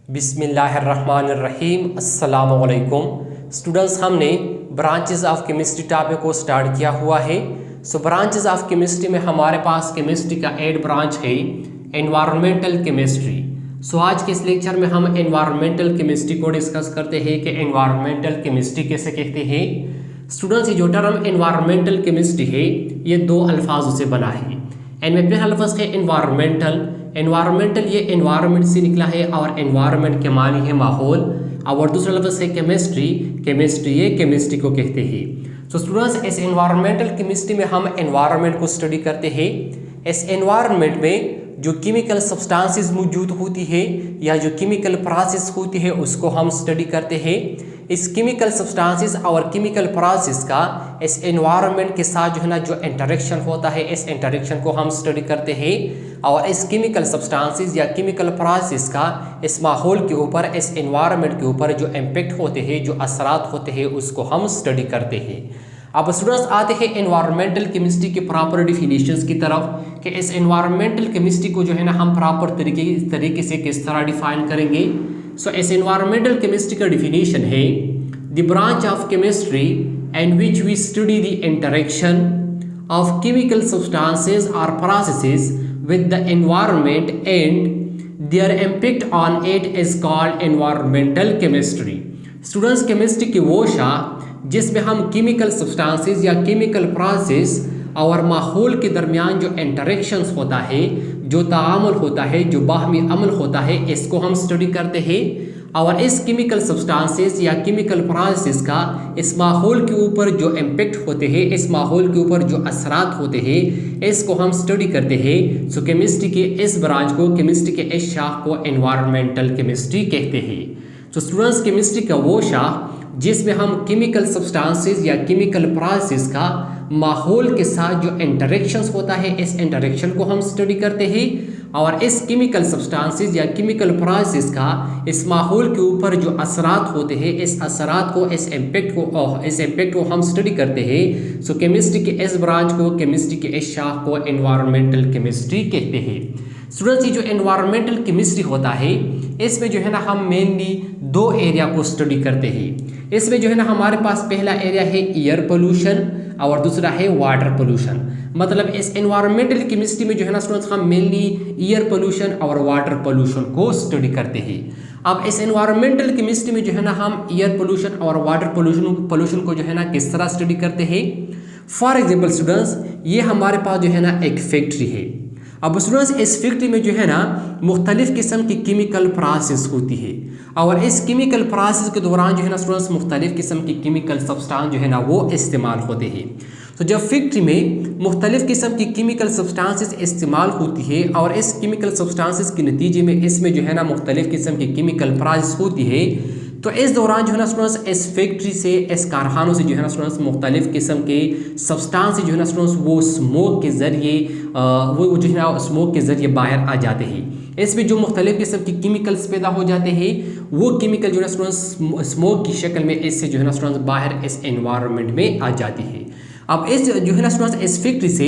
बिस्मिल्लाहिर्रहमानिर्रहीम। अस्सलामुअलैकुम स्टूडेंट्स, हमने ब्रांचेस ऑफ केमिस्ट्री टॉपिक को स्टार्ट किया हुआ है। ब्रांचेस ऑफ केमिस्ट्री में हमारे पास केमिस्ट्री का एड ब्रांच है एनवायरमेंटल केमिस्ट्री। आज के इस लेक्चर में हम एनवायरमेंटल केमिस्ट्री को डिस्कस करते हैं कि एनवायरमेंटल केमिस्ट्री कैसे कहते हैं। स्टूडेंट्स, ये जो टर्म एनवायरमेंटल केमिस्ट्री है ये दो अल्फाजों से बना है। इनमें पहला लफ्ज़ है एनवायरमेंटल। एनवायरमेंटल ये एनवायरनमेंट से निकला है और एनवायरनमेंट के मानी है माहौल। और दूसरा लफ्ज़ है केमिस्ट्री। केमिस्ट्री ये केमिस्ट्री को कहते हैं। स्टूडेंट्स, इस एनवायरमेंटल केमिस्ट्री में हम एनवायरनमेंट को स्टडी करते हैं। इस एनवायरनमेंट में जो केमिकल सब्सटेंसेस मौजूद होती है या जो केमिकल प्रोसेस होती है उसको हम स्टडी करते हैं। इस केमिकल सब्सटेंसेस और केमिकल प्रोसेस का इस एनवायरनमेंट के साथ जो है ना जो इंटरेक्शन होता है, इस इंटरेक्शन को हम स्टडी करते हैं। और इस केमिकल सब्सटेंसेस या केमिकल प्रोसेस का इस माहौल के ऊपर, इस एनवायरनमेंट के ऊपर जो इम्पेक्ट होते हैं, जो असरात होते हैं, उसको हम स्टडी करते हैं। अब स्टूडेंट्स आते हैं एनवायरमेंटल केमिस्ट्री के प्रॉपर डिफिनीशंस की तरफ कि इस एनवायरमेंटल केमिस्ट्री को जो है ना हम प्रॉपर तरीके से किस तरह डिफाइन करेंगे। इस एनवायरमेंटल केमिस्ट्री का डिफिनीशन है the branch of chemistry in which we study the interaction of chemical substances और processes with the environment and their impact on it is called environmental chemistry. Students, chemistry की वो शाख जिसमें हम chemical substances या chemical process और माहौल के दरमियान जो इंटरेक्शंस होता है, जो तामुल होता है, जो बाहमी अमल होता है, इसको हम स्टडी करते हैं। और इस केमिकल सब्सटेंसेस या केमिकल प्रोसेस का इस माहौल के ऊपर जो इम्पेक्ट होते हैं, इस माहौल के ऊपर जो असरात होते हैं, इसको हम स्टडी करते हैं। केमिस्ट्री के इस ब्रांच को, केमिस्ट्री के इस शाख को एनवायरमेंटल केमिस्ट्री कहते हैं। स्टूडेंट्स, केमिस्ट्री का वो शाख जिसमें हम केमिकल सब्सटेंसेस या केमिकल प्रोसेस का माहौल के साथ जो इंटरेक्शंस होता है, इस इंटरेक्शन को हम स्टडी करते हैं। और इस केमिकल सब्सटेंसेस या केमिकल प्रोसेस का इस माहौल के ऊपर जो असरात होते हैं, इस असरात को, इस इम्पेक्ट को हम स्टडी करते हैं। केमिस्ट्री के इस ब्रांच को, केमिस्ट्री के इस शाख को एनवायरमेंटल केमिस्ट्री कहते हैं। स्टूडेंट्स, ये जो एनवायरमेंटल केमिस्ट्री होता है इसमें जो है ना हम मेनली दो एरिया को स्टडी करते हैं। इसमें जो है ना हमारे पास पहला एरिया है एयर पोल्यूशन और दूसरा है वाटर पोल्यूशन। मतलब इस एनवायरमेंटल केमिस्ट्री में जो है ना स्टूडेंट्स हम मेनली एयर पोल्यूशन और वाटर पोल्यूशन को स्टडी करते हैं। अब इस एनवायरमेंटल केमिस्ट्री में जो है ना हम एयर पोल्यूशन और वाटर पोल्यूशन को जो है ना किस तरह स्टडी करते हैं। फॉर एग्जाम्पल स्टूडेंट्स, ये हमारे पास जो है ना एक फैक्ट्री है। अब स्टूडेंट्स, इस फैक्ट्री में जो है ना मुख्तलिफ किस्म की केमिकल प्रोसेस होती है और इस केमिकल प्रोसेस के दौरान जो है ना स्टूडेंट्स मुख्तलिफ किस्म की केमिकल सब्सटेंस जो है ना वो इस्तेमाल होते हैं। जब फैक्ट्री में मुख्तलिफ किस्म की केमिकल सब्सटेंसेस इस्तेमाल होती है और इस केमिकल सब्सटेंसेस के नतीजे में इसमें जो है ना मुख्तलिफ किस्म की केमिकल प्रोसेस होती है, तो इस दौरान जो है ना स्टूडेंट्स इस फैक्ट्री से, इस कारखानों से जो है ना स्टूडेंट्स मुख्तलिफ किस्म के सब्सटेंस जो है ना स्टूडेंट्स वो स्मोक के ज़रिए वो जो है ना स्मोक के ज़रिए बाहर आ जाते हैं। इसमें जो मुख्तलिफ किस्म की केमिकल्स पैदा हो जाते हैं वो केमिकल जो है ना स्टूडेंट्स स्मोक की शक्ल में इससे जो है ना स्टूडेंट्स बाहर इस एनवायरनमेंट में आ जाती है। अब इस जो है ना स्टूडेंट्स इस फैक्ट्री से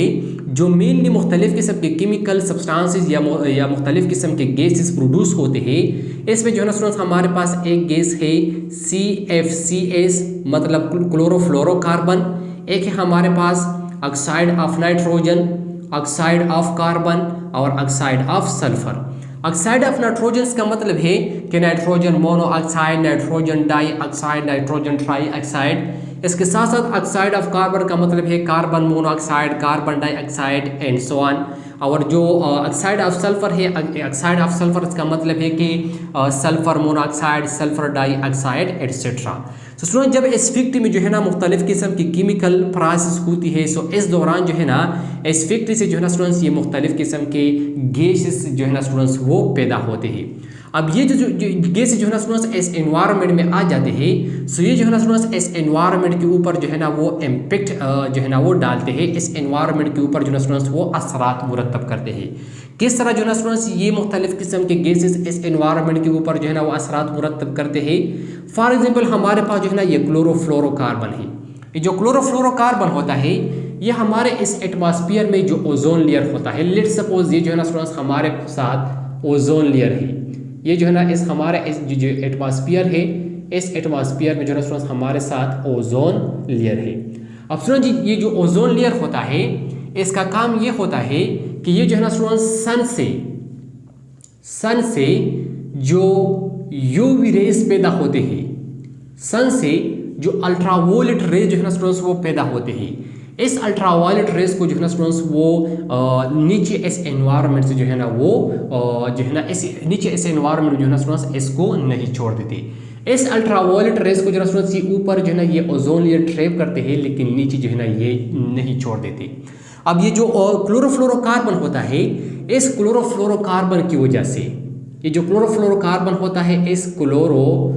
जो मेनली मुख्तलिफ किस्म के केमिकल सब्सटेंसेस या मुख्तलिफ किस्म के गैसेस प्रोड्यूस होते हैं, इसमें जो है ना स्टूडेंट्स हमारे पास एक गैस है CFCS मतलब क्लोरोफ्लोरोकार्बन। एक है हमारे पास oxide of nitrogen, oxide of carbon और oxide of sulphur. Oxide of nitrogen का मतलब है कि nitrogen monoxide, nitrogen dioxide, nitrogen trioxide. इसके साथ साथ ऑक्साइड ऑफ कार्बन का मतलब है carbon monoxide, carbon dioxide and so on. और जो ऑक्साइड ऑफ सल्फर है, ऑक्साइड ऑफ सल्फर इसका मतलब है कि sulphur monoxide, sulphur dioxide etcetera. Student, जब इस फैक्ट्री में जो है ना मुख्तलिफ किस्म की केमिकल प्रोसेस होती है, इस दौरान जो है ना इस फैक्ट्री से जो है ना स्टूडेंट्स ये मुख्तलिफ किस्म के गैसेस जो है ना स्टूडेंट्स वो पैदा होते हैं। अब ये जो गैस जो है ना स्टूडेंट्स इस एनवायरनमेंट में आ जाते हैं, ये जो है ना स्टूडेंट्स इस एनवायरनमेंट के ऊपर जो है ना वो इम्पेक्ट जो है ना वो डालते हैं। इस एनवायरनमेंट के ऊपर जो है ना स्टूडेंट्स वो असरात मुरतब करते हैं। किस तरह जो है ना स्टूडेंट्स ये मुख्तलिफ किस्म के गैसेस इस एनवायरनमेंट के ऊपर जो है ना वो असरात मुरतब करते हैं। फॉर एग्जाम्पल हमारे पास जो है ना ये क्लोरोफ्लोरोकार्बन है। ये जो क्लोरोफ्लोरोकार्बन होता है ये हमारे इस एटमॉस्फेयर में जो ओजोन लेयर होता है, लेट्स सपोज ये जो है ना स्टूडेंट्स हमारे साथ ओजोन लेयर है। ये जो है ना इस हमारा इस जो एटमॉस्फेयर है, इस एटमॉस्फेयर में जो है स्टूडेंट्स हमारे साथ ओजोन लेयर है। अब स्टूडेंट जी ये जो ओजोन लेयर होता है इसका काम ये होता है कि ये जो है ना स्टूडेंट्स सन से जो यूवी रेज पैदा होते हैं, सन से जो अल्ट्रावायलेट रेज जो है ना स्टूडेंट्स वो पैदा होते हैं, इस अल्ट्रावायलेट रेज को जो है ना स्टूडेंट्स वो नीचे इस एनवायरनमेंट से जो है ना वो जो है ना इस नीचे इस एनवायरनमेंट में जो है ना स्टूडेंट्स इसको नहीं छोड़ देते। इस अल्ट्रावायलेट रेज को जो है ना स्टूडेंट्स ये ऊपर जो है ना ये ओजोन लेयर ट्रैप करते हैं, लेकिन नीचे जो है ना ये नहीं छोड़ देते। अब ये जो क्लोरोफ्लोरोकार्बन होता है, इस क्लोरोफ्लोरोकार्बन की वजह से ये जो क्लोरोफ्लोरोकार्बन होता है, इस क्लोरोफ्लोरोकार्बन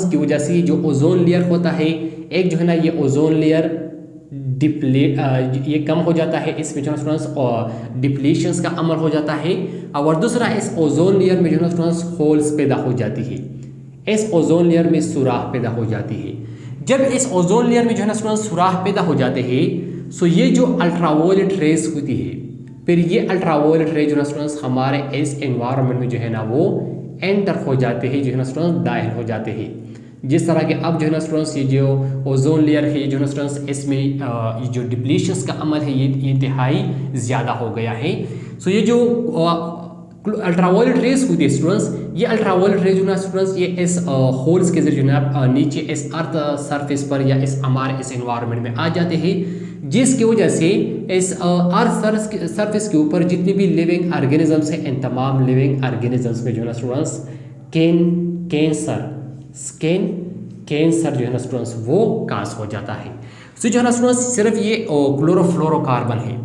की वजह से जो ओजोन लेयर होता है, एक जो है ना ये ओजोन लेयर ये कम हो जाता है, इसमें जो है स्टूडेंट्स डिप्लीशंस का अमल हो जाता है। और दूसरा इस ओजोन लेयर में जो है स्टूडेंट्स होल्स पैदा हो जाती है, इस ओजोन लेयर में सुराख पैदा हो जाती है। जब इस ओजोन लेयर में जो है ना स्टूडेंट्स सुराख पैदा हो जाते हैं, सो ये जो अल्ट्रावायलेट रेज होती है, फिर ये अल्ट्रावायलेट रेज जो है ना स्टूडेंट्स हमारे इस एनवायरनमेंट में जो है ना वो एंटर हो जाते हैं, जो है ना स्टूडेंट्स दाखिल हो जाते हैं। जिस तरह के अब जो है ना स्टूडेंट्स ये जो ओजोन लेयर है जो है ना स्टूडेंट्स इसमें ये जो डिप्लीशंस का अमल है ये इंतहाई ज़्यादा हो गया है। सो ये जो अल्ट्रावायलेट रेज होती है स्टूडेंट्स, ये अल्ट्रावायलेट रेज जो है ना स्टूडेंट्स ये इस होल्स के जरिए जो है ना नीचे इस अर्थ सरफेस पर या इस हमारे इस एनवायरनमेंट में आ जाते हैं, जिसकी वजह से इस अर्थ सरफेस के ऊपर जितनी भी लिविंग ऑर्गेनिजम्स हैं, इन तमाम लिविंग ऑर्गेनिजम्स में जो है ना स्टूडेंट्स कैंसर जो है ना स्टूडेंट्स वो काज हो जाता है। तो जो है ना स्टूडेंट्स सिर्फ ये क्लोरोफ्लोरोकार्बन है,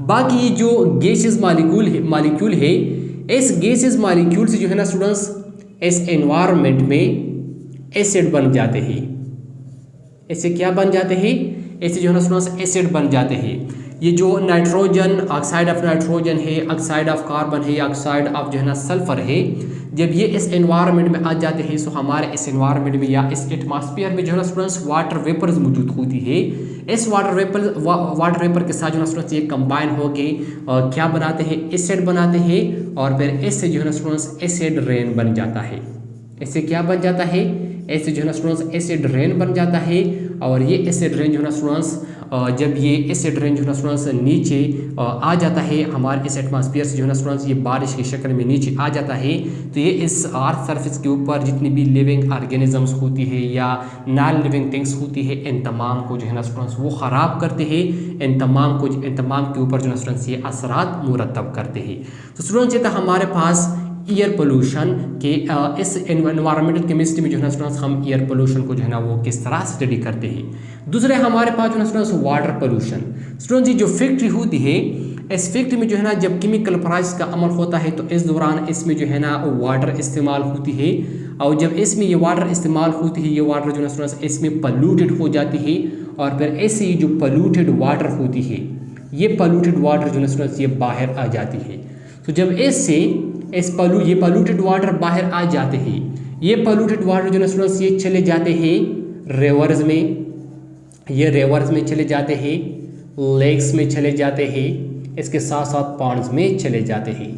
बाकी ये जो गैसेस मॉलिक्यूल है, इस गैसेस मॉलिक्यूल से जो है ना स्टूडेंट्स इस एनवायरनमेंट में एसिड बन जाते हैं। इससे क्या बन जाते हैं? ऐसे जो है ना स्टूडेंट्स एसिड बन जाते हैं। ये जो नाइट्रोजन, ऑक्साइड ऑफ नाइट्रोजन है, ऑक्साइड ऑफ कार्बन है, ऑक्साइड ऑफ जो है ना सल्फर है, जब ये इस एनवायरनमेंट में आ जाते हैं तो हमारे इस एनवायरनमेंट में या इस एटमॉस्फेयर में जो है ना स्टूडेंट्स वाटर वेपर्स मौजूद होती है। इस वाटर वेपर के साथ जो है ना स्टूडेंट्स ये कंबाइन हो के क्या बनाते हैं? एसिड बनाते हैं, और फिर इससे जो है ना स्टूडेंट्स एसिड रेन बन जाता है। इससे क्या बन जाता है? ऐसे जो है ना स्टूडेंट्स एसिड रेन बन जाता है। और ये एसिड रेन जो है ना स्टूडेंट्स जब ये एसिड रेन जो है ना स्टूडेंट्स नीचे आ जाता है, हमारे इस एटमॉस्फेयर से जो है ना स्टूडेंट्स ये बारिश की शक्ल में नीचे आ जाता है, तो ये इस अर्थ सरफेस के ऊपर जितनी भी लिविंग ऑर्गेनिजम्स होती है या नॉन लिविंग थिंग्स होती है, इन तमाम को जो है ना स्टूडेंट्स वो ख़राब करते हैं। इन तमाम के ऊपर जो है ना स्टूडेंट्स ये असरात मुरतब करते हैं। तो स्टूडेंट्स ये था हमारे पास एयर पोल्यूशन के इस एनवायरमेंटल केमिस्ट्री में जो है ना स्टूडेंट्स हम एयर पोल्यूशन को जो है ना वो किस तरह स्टडी करते हैं। दूसरे हमारे पास जो है ना स्टूडेंट्स वाटर पोल्यूशन। स्टूडेंट्स जो फैक्ट्री होती है, इस फैक्ट्री में जो है ना जब केमिकल प्रोसेस का अमल होता है तो इस दौरान इसमें जो है ना वाटर इस्तेमाल होती है, और जब इसमें ये वाटर इस्तेमाल होती है, ये वाटर जो है ना स्टूडेंट्स इसमें पल्यूटेड हो जाती है, और फिर ऐसे ही जो पल्यूटेड वाटर होती है, ये पल्यूटेड वाटर जो है ना स्टूडेंट्स ये बाहर आ जाती है। तो जब इससे ये पॉल्यूटेड वाटर बाहर आ जाते हैं, ये पॉल्यूटेड वाटर जो है ना स्टूडेंट्स ये चले जाते हैं रिवर्स में, ये रिवर्स में चले जाते हैं, लेक्स में चले जाते हैं, इसके साथ साथ पॉन्ड्स में चले जाते हैं।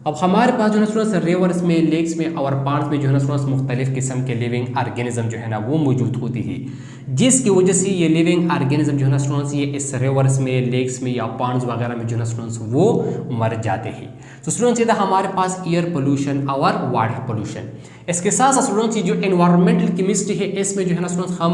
अब हमारे पास जो है ना स्टूडेंट्स रिवर्स में, लेक्स में और पॉन्ड्स में जो है ना स्टूडेंट्स मुख्तलिफ किस्म के लिविंग ऑर्गेनिज्म जो है ना वो मौजूद होती है, जिसकी वजह से ये लिविंग ऑर्गेनिज्म जो है ना स्टूडेंट्स ये इस रिवर्स में, लेक्स में या पॉन्ड्स वगैरह में जो है ना स्टूडेंट्स वो मर जाते हैं। तो स्टूडेंट्स ये था हमारे पास एयर पोल्यूशन और वाटर पोल्यूशन। इसके साथ साथ स्टूडेंट्स ये जो एनवायरमेंटल केमिस्ट्री है, इसमें जो है ना स्टूडेंट्स हम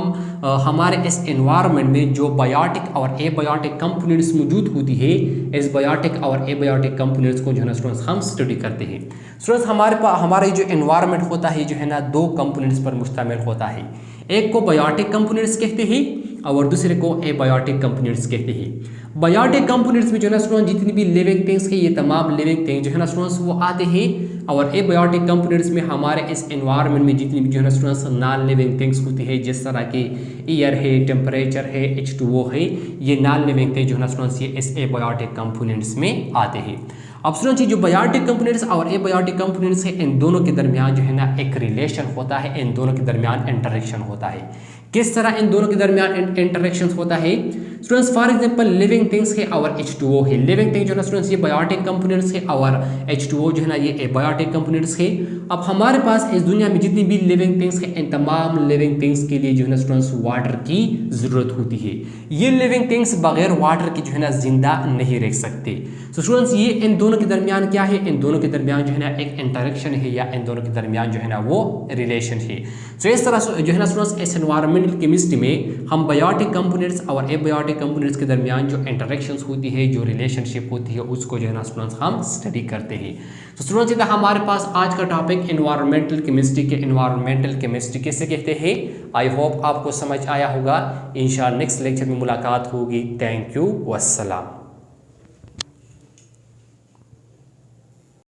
हमारे इस एनवायरनमेंट में जो बायोटिक और एबायोटिक कंपोनेंट्स मौजूद होती है, इस बायोटिक और एबायोटिक कंपोनेंट्स को जो है ना स्टूडेंट्स हम स्टडी करते हैं। स्टूडेंट्स हमारे जो एनवायरनमेंट होता है जो है ना दो कंपोनेंट्स पर मुश्तमिल होता है। एक को बायोटिक कंपोनेंट्स कहते हैं और दूसरे को एबायोटिक कंपोनेंट्स कहते हैं। बायोटिक कंपोनेंट्स में जो है ना स्टूडेंट जितनी भी लिविंग थिंग्स है, ये तमाम लिविंग थिंग्स जो है ना स्टूडेंट्स वो आते हैं, और एबायोटिक कंपोनेंट्स में हमारे इस एनवायरनमेंट में जितनी भी जो है ना स्टूडेंट्स नॉन लिविंग थिंग्स होती है, जिस तरह के एयर है, टेम्परेचर है, H2O है, ये नॉन लिविंग थिंग्स जो है ना स्टूडेंट्स ये इस एबायोटिक कंपोनेंट्स में आते हैं। अब स्टूडेंट्स जो बायोटिक कंपोनेंट्स और एबायोटिक कंपोनेंट्स है, इन दोनों के दरमियान जो है ना एक रिलेशन होता है, इन दोनों के दरमियान इंटरेक्शन होता है। किस तरह इन दोनों के दरमियान इंटरेक्शन होता है? Students for example living things है और H2O है। लिविंग थिंग जो है ना स्टूडेंट्स ये बायोटिक कंपोनेंट्स है और H2O जो है ना ये एबायोटिक कंपोनेंट्स है। अब हमारे पास इस दुनिया में जितनी भी लिविंग थिंग्स है इन तमाम लिविंग थिंग्स के लिए जो है ना स्टूडेंट्स वाटर की ज़रूरत होती है। ये लिविंग थिंग्स बगैर वाटर के जो है ना जिंदा नहीं रह सकते। तो स्टूडेंट्स ये इन दोनों के दरमियान क्या है, इन दोनों के दरमियान जो है ना एक इंटरेक्शन है या इन दोनों के दरमियान जो है ना वो रिलेशन है। तो इस तरह जो है ना स्टूडेंट्स इस एनवायरमेंटल केमिस्ट्री में हम बायोटिक कंपोनेंट्स और एबायोटिक कंपोनेंट्स के दरमियान जो इंटरेक्शंस होती है, जो रिलेशनशिप होती है, उसको जो है ना स्टूडेंट्स हम स्टडी करते हैं। तो स्टूडेंट्स इधर हमारे पास आज का टॉपिक एनवायरमेंटल केमिस्ट्री के एनवायरमेंटल केमिस्ट्री किसे कहते हैं। आई होप आपको समझ आया होगा। इंशाल्लाह नेक्स्ट लेक्चर में मुलाकात होगी। Thank you, वस्सलाम।